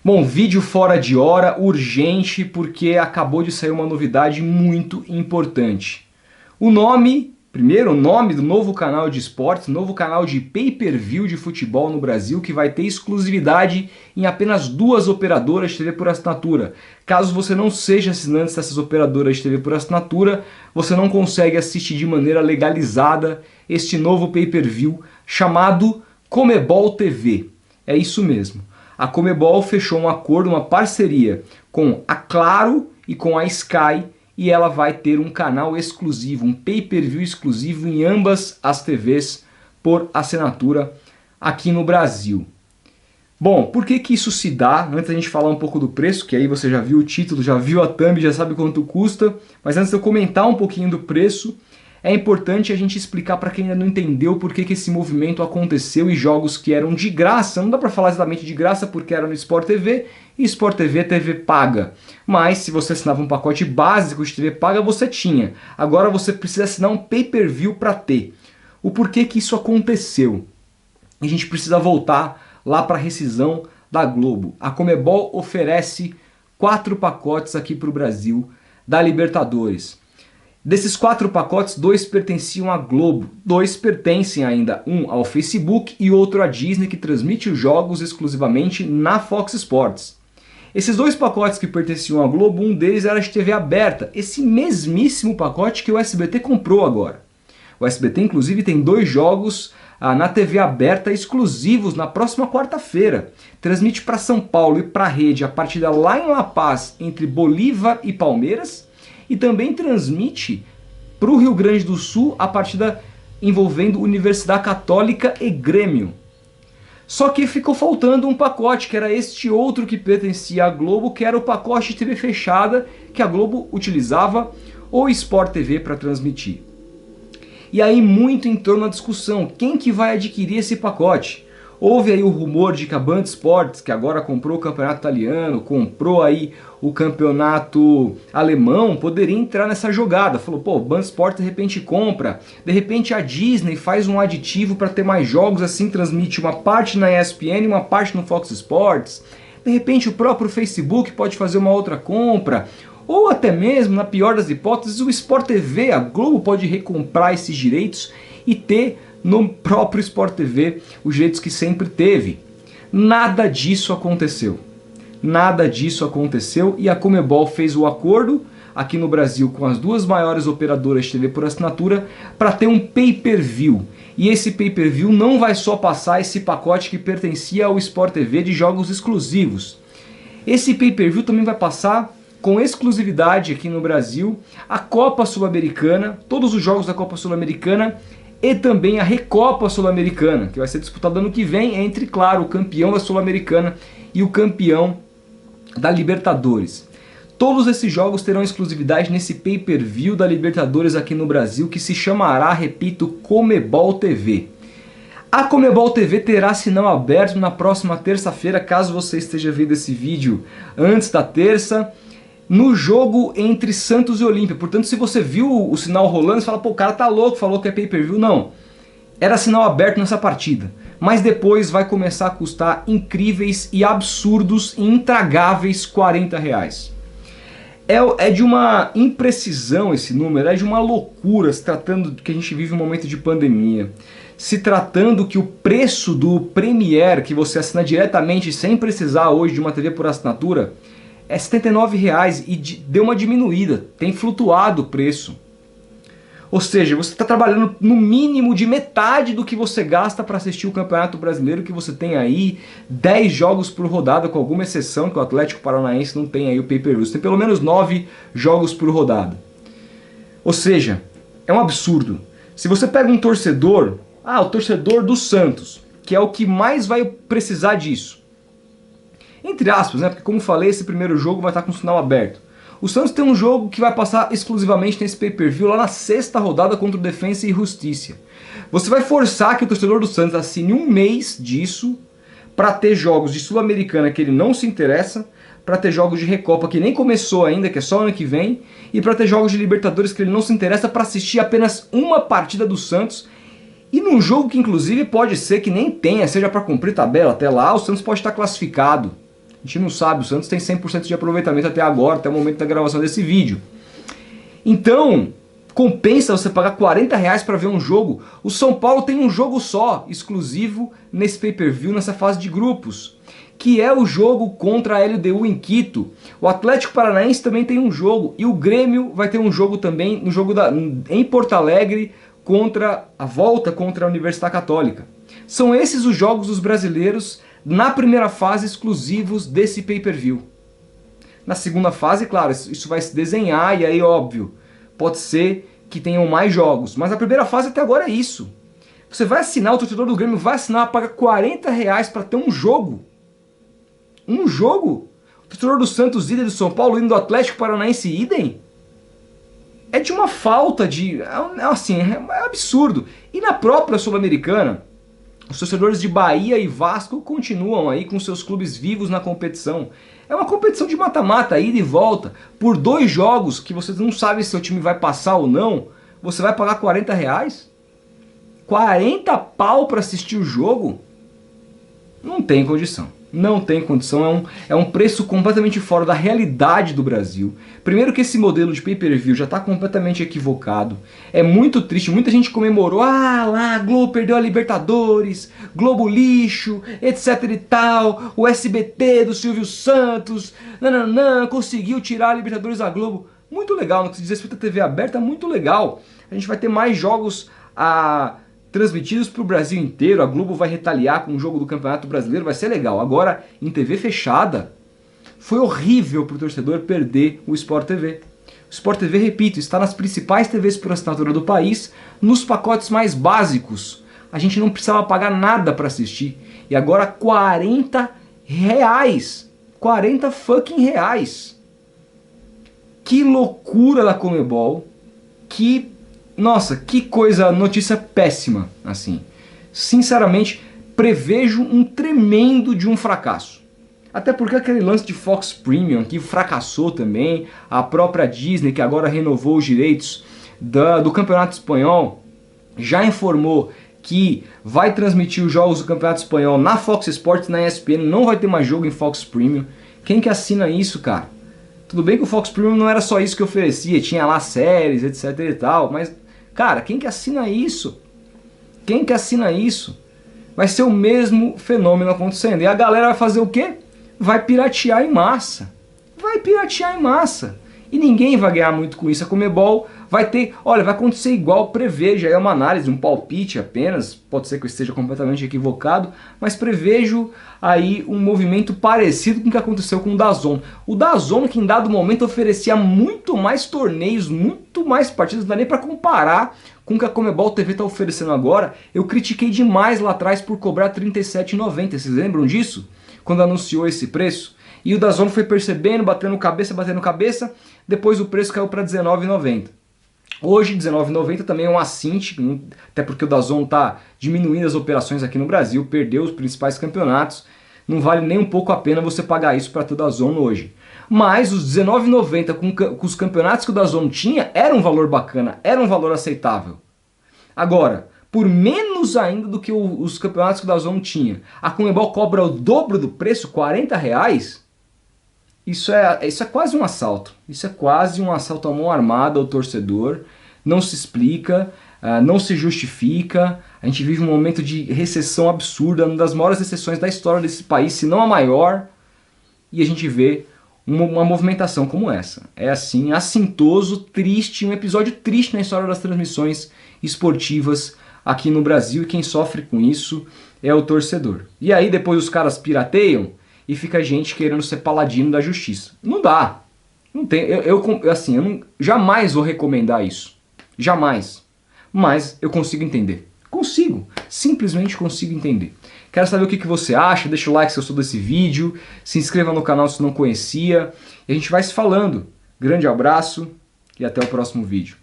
Bom, vídeo fora de hora, urgente, porque acabou de sair uma novidade muito importante. Primeiro, o nome do novo canal de esportes, novo canal de pay-per-view de futebol no Brasil, que vai ter exclusividade em apenas 2 operadoras de TV por assinatura. Caso você não seja assinante dessas operadoras de TV por assinatura, você não consegue assistir de maneira legalizada este novo pay-per-view chamado Comebol TV. É isso mesmo. A Comebol fechou um acordo, uma parceria com a Claro e com a Sky, e ela vai ter um canal exclusivo, um pay-per-view exclusivo em ambas as TVs por assinatura aqui no Brasil. Bom, por que que isso se dá? Antes da gente falar um pouco do preço, que aí você já viu o título, já viu a thumb, já sabe quanto custa, mas antes de eu comentar um pouquinho do preço, é importante a gente explicar para quem ainda não entendeu por que que esse movimento aconteceu e jogos que eram de graça, não dá para falar exatamente de graça porque era no Sport TV e Sport TV é TV paga. Mas se você assinava um pacote básico de TV paga, você tinha. Agora você precisa assinar um pay-per-view para ter. O porquê que isso aconteceu? A gente precisa voltar lá para a rescisão da Globo. A Comebol oferece 4 pacotes aqui para o Brasil da Libertadores. Desses 4 pacotes, 2 pertenciam à Globo, 2 pertencem ainda, um ao Facebook e outro à Disney, que transmite os jogos exclusivamente na Fox Sports. Esses 2 pacotes que pertenciam à Globo, um deles era de TV aberta, esse mesmíssimo pacote que o SBT comprou agora. O SBT inclusive tem 2 jogos na TV aberta exclusivos na próxima quarta-feira. Transmite para São Paulo e para a Rede a partida lá em La Paz entre Bolívar e Palmeiras, e também transmite para o Rio Grande do Sul a partida envolvendo Universidade Católica e Grêmio. Só que ficou faltando um pacote, que era este outro que pertencia à Globo, que era o pacote de TV fechada, que a Globo utilizava o Sport TV para transmitir. E aí muito em torno da discussão, quem que vai adquirir esse pacote? Houve aí o rumor de que a Band Sports, que agora comprou o campeonato italiano, comprou aí o campeonato alemão, poderia entrar nessa jogada. Falou, pô, Band Sports de repente compra, de repente a Disney faz um aditivo para ter mais jogos, assim transmite uma parte na ESPN e uma parte no Fox Sports. De repente o próprio Facebook pode fazer uma outra compra. Ou até mesmo, na pior das hipóteses, o Sport TV, a Globo pode recomprar esses direitos e ter no próprio Sport TV os direitos que sempre teve. Nada disso aconteceu. Nada disso aconteceu e a Comebol fez o acordo aqui no Brasil com as 2 maiores operadoras de TV por assinatura para ter um pay-per-view. E esse pay-per-view não vai só passar esse pacote que pertencia ao Sport TV de jogos exclusivos. Esse pay-per-view também vai passar com exclusividade aqui no Brasil a Copa Sul-Americana, todos os jogos da Copa Sul-Americana e também a Recopa Sul-Americana, que vai ser disputada ano que vem entre, claro, o campeão da Sul-Americana e o campeão da Libertadores. Todos esses jogos terão exclusividade nesse pay-per-view da Libertadores aqui no Brasil, que se chamará, repito, Comebol TV. A Comebol TV terá sinal aberto na próxima terça-feira, caso você esteja vendo esse vídeo antes da terça, no jogo entre Santos e Olímpia. Portanto, se você viu o sinal rolando, você fala, pô, o cara tá louco, falou que é pay-per-view. Não, era sinal aberto nessa partida. Mas depois vai começar a custar incríveis e absurdos e intragáveis R$40. É de uma imprecisão esse número, é de uma loucura, se tratando que a gente vive um momento de pandemia. Se tratando que o preço do Premiere, que você assina diretamente sem precisar hoje de uma TV por assinatura, é R$79 e deu uma diminuída, tem flutuado o preço. Ou seja, você está trabalhando no mínimo de metade do que você gasta para assistir o Campeonato Brasileiro, que você tem aí 10 jogos por rodada, com alguma exceção, que o Atlético Paranaense não tem aí o pay-per-view. Você tem pelo menos 9 jogos por rodada. Ou seja, é um absurdo. Se você pega um torcedor, o torcedor do Santos, que é o que mais vai precisar disso. Entre aspas, né? Porque como falei, esse primeiro jogo vai estar com o sinal aberto. O Santos tem um jogo que vai passar exclusivamente nesse pay-per-view lá na 6ª rodada contra o Defensa e Justiça. Você vai forçar que o torcedor do Santos assine um mês disso para ter jogos de Sul-Americana que ele não se interessa, para ter jogos de Recopa que nem começou ainda, que é só ano que vem, e para ter jogos de Libertadores que ele não se interessa, para assistir apenas uma partida do Santos. E num jogo que inclusive pode ser que nem tenha, seja para cumprir tabela, até lá o Santos pode estar classificado. A gente não sabe, o Santos tem 100% de aproveitamento até agora, até o momento da gravação desse vídeo. Então, compensa você pagar R$40 para ver um jogo. O São Paulo tem um jogo só, exclusivo nesse pay-per-view, nessa fase de grupos, que é o jogo contra a LDU em Quito. O Atlético Paranaense também tem um jogo, e o Grêmio vai ter um jogo também, no jogo em Porto Alegre, contra a volta contra a Universidade Católica. São esses os jogos dos brasileiros na primeira fase exclusivos desse pay-per-view. Na segunda fase, claro, isso vai se desenhar e aí, óbvio, pode ser que tenham mais jogos. Mas a primeira fase até agora é isso. Você vai assinar, o torcedor do Grêmio vai assinar, paga R$40 para ter um jogo. Um jogo? O torcedor do Santos idem, do São Paulo idem, do Atlético Paranaense idem? É de uma falta de... é absurdo. E na própria Sul-Americana, os torcedores de Bahia e Vasco continuam aí com seus clubes vivos na competição. É uma competição de mata-mata, ida e volta. Por 2 jogos que você não sabe se seu time vai passar ou não, você vai pagar R$40? 40 pau para assistir o jogo? Não tem condição. Não tem condição, é um preço completamente fora da realidade do Brasil. Primeiro que esse modelo de pay-per-view já está completamente equivocado. É muito triste, muita gente comemorou, ah lá, Globo perdeu a Libertadores, Globo lixo, etc e tal, o SBT do Silvio Santos, nananã, conseguiu tirar a Libertadores da Globo. Muito legal, no que se diz respeito à TV aberta, muito legal. A gente vai ter mais jogos transmitidos para o Brasil inteiro, a Globo vai retaliar com o jogo do Campeonato Brasileiro, vai ser legal. Agora, em TV fechada, foi horrível para o torcedor perder o Sport TV. O Sport TV, repito, está nas principais TVs por assinatura do país, nos pacotes mais básicos. A gente não precisava pagar nada para assistir. E agora R$40. 40 fucking reais. Que loucura da Conmebol. Nossa, que coisa, notícia péssima, assim. Sinceramente, prevejo um tremendo de um fracasso. Até porque aquele lance de Fox Premium que fracassou também, a própria Disney, que agora renovou os direitos do Campeonato Espanhol, já informou que vai transmitir os jogos do Campeonato Espanhol na Fox Sports, na ESPN, não vai ter mais jogo em Fox Premium. Quem que assina isso, cara? Tudo bem que o Fox Premium não era só isso que oferecia, tinha lá séries, etc e tal, mas... cara, quem que assina isso? Quem que assina isso? Vai ser o mesmo fenômeno acontecendo. E a galera vai fazer o quê? Vai piratear em massa. Vai piratear em massa. E ninguém vai ganhar muito com isso. A Conmebol vai ter... olha, vai acontecer igual, prevejo. É uma análise, um palpite apenas. Pode ser que eu esteja completamente equivocado. Mas prevejo aí um movimento parecido com o que aconteceu com o DAZN. O DAZN, que em dado momento oferecia muito mais torneios, muito mais partidas, não dá nem para comparar com o que a Conmebol TV está oferecendo agora. Eu critiquei demais lá atrás por cobrar R$ 37,90. Vocês lembram disso? Quando anunciou esse preço? E o DAZN foi percebendo, batendo cabeça, depois o preço caiu para R$ 19,90. Hoje R$ 19,90 também é um assinte, até porque o DAZN está diminuindo as operações aqui no Brasil, perdeu os principais campeonatos, não vale nem um pouco a pena você pagar isso para ter o DAZN hoje. Mas os R$ 19,90 com os campeonatos que o DAZN tinha, era um valor bacana, era um valor aceitável. Agora, por menos ainda do que os campeonatos que o DAZN tinha, a Conmebol cobra o dobro do preço, R$ 40? Isso é quase um assalto. Isso é quase um assalto à mão armada ao torcedor. Não se explica, não se justifica. A gente vive um momento de recessão absurda, uma das maiores recessões da história desse país, se não a maior. E a gente vê uma movimentação como essa. É assim, assintoso, triste, um episódio triste na história das transmissões esportivas aqui no Brasil. E quem sofre com isso é o torcedor. E aí depois os caras pirateiam e fica a gente querendo ser paladino da justiça. Não dá. Não tem. Eu jamais vou recomendar isso. Jamais. Mas eu consigo entender. Consigo. Simplesmente consigo entender. Quero saber o que você acha. Deixa o like se gostou desse vídeo. Se inscreva no canal se não conhecia. E a gente vai se falando. Grande abraço e até o próximo vídeo.